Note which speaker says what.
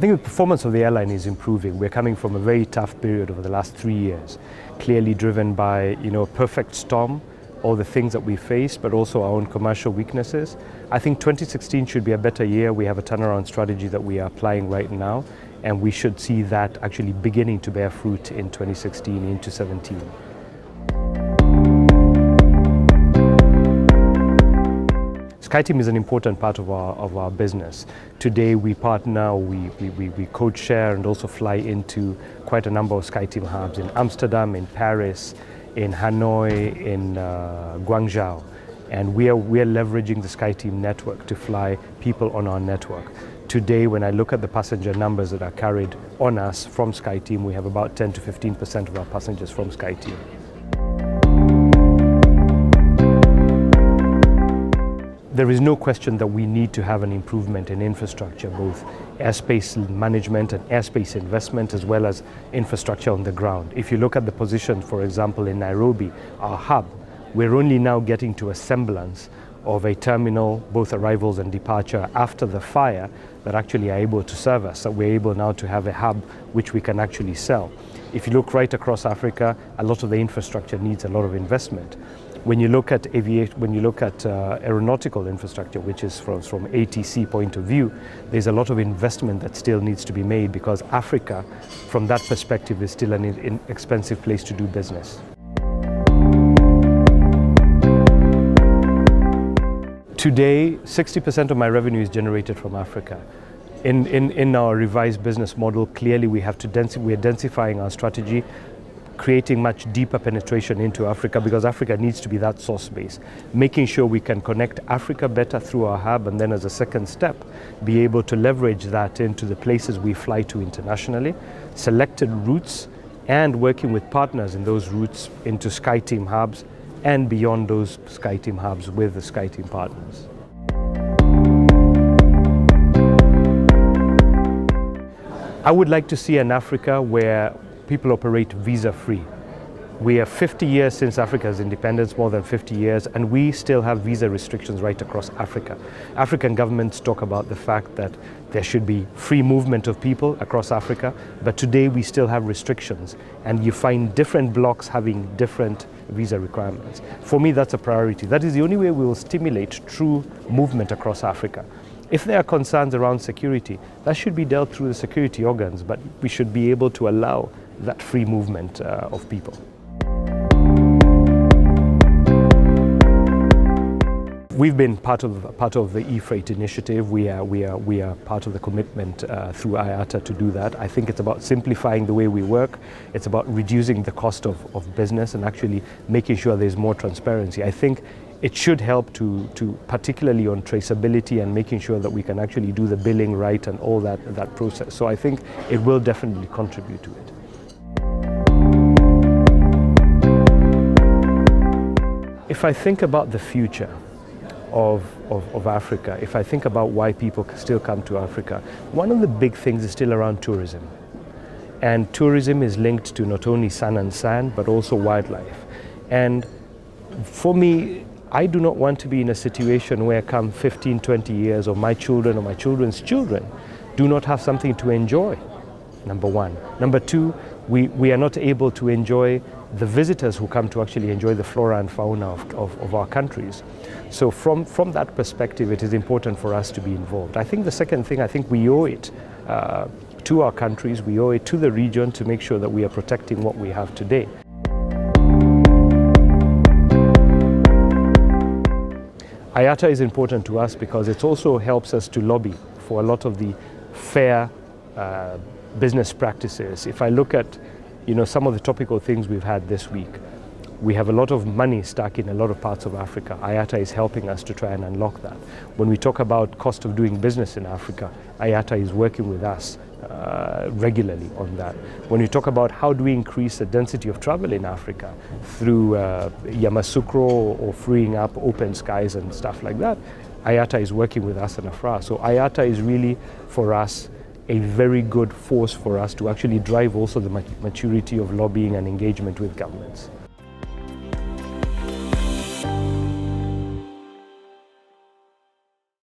Speaker 1: think the performance of the airline is improving. We're coming from a very tough period over the last 3 years, clearly driven by, a perfect storm, all the things that we faced, but also our own commercial weaknesses. I think 2016 should be a better year. We have a turnaround strategy that we are applying right now, and we should see that actually beginning to bear fruit in 2016 into 17. SkyTeam is an important part of our business. Today we partner, we code share and also fly into quite a number of SkyTeam hubs in Amsterdam, in Paris, in Hanoi, in Guangzhou. And we are leveraging the SkyTeam network to fly people on our network. Today, when I look at the passenger numbers that are carried on us from SkyTeam, we have about 10 to 15% of our passengers from SkyTeam. There is no question that we need to have an improvement in infrastructure, both airspace management and airspace investment, as well as infrastructure on the ground. If you look at the position, for example, in Nairobi, our hub, we're only now getting to a semblance of a terminal, both arrivals and departure, after the fire, that actually are able to serve us. So we're able now to have a hub which we can actually sell. If you look right across Africa, a lot of the infrastructure needs a lot of investment. When you look at aeronautical infrastructure, which is from ATC point of view, there's a lot of investment that still needs to be made, because Africa, from that perspective, is still an expensive place to do business. Today, 60% of my revenue is generated from Africa. In our revised business model, clearly we're densifying our strategy, creating much deeper penetration into Africa, because Africa needs to be that source base. Making sure we can connect Africa better through our hub, and then as a second step, be able to leverage that into the places we fly to internationally, selected routes, and working with partners in those routes into SkyTeam hubs and beyond those SkyTeam hubs with the SkyTeam partners. I would like to see an Africa where people operate visa-free. We are 50 years since Africa's independence, more than 50 years, and we still have visa restrictions right across Africa. African governments talk about the fact that there should be free movement of people across Africa, but today we still have restrictions, and you find different blocks having different visa requirements. For me, that's a priority. That is the only way we will stimulate true movement across Africa. If there are concerns around security, that should be dealt through the security organs, but we should be able to allow that free movement of people. We've been part of the e-freight initiative. We are part of the commitment through IATA to do that. I think it's about simplifying the way we work. It's about reducing the cost of business and actually making sure there's more transparency. I think it should help to particularly on traceability and making sure that we can actually do the billing right and all that process. So I think it will definitely contribute to it. If I think about the future of Africa, if I think about why people still come to Africa, one of the big things is still around tourism. And tourism is linked to not only sun and sand, but also wildlife. And for me, I do not want to be in a situation where come 15, 20 years, or my children or my children's children do not have something to enjoy, number one. Number two, we are not able to enjoy the visitors who come to actually enjoy the flora and fauna of our countries. So from that perspective, it is important for us to be involved. I think the second thing, I think we owe it to our countries, we owe it to the region to make sure that we are protecting what we have today. IATA is important to us because it also helps us to lobby for a lot of the fair business practices. If I look at some of the topical things we've had this week, we have a lot of money stuck in a lot of parts of Africa. IATA is helping us to try and unlock that. When we talk about cost of doing business in Africa, IATA is working with us regularly on that. When we talk about how do we increase the density of travel in Africa through Yamoussoukro or freeing up open skies and stuff like that, IATA is working with us and AFRA. So IATA is really, for us, a very good force for us to actually drive also the maturity of lobbying and engagement with governments.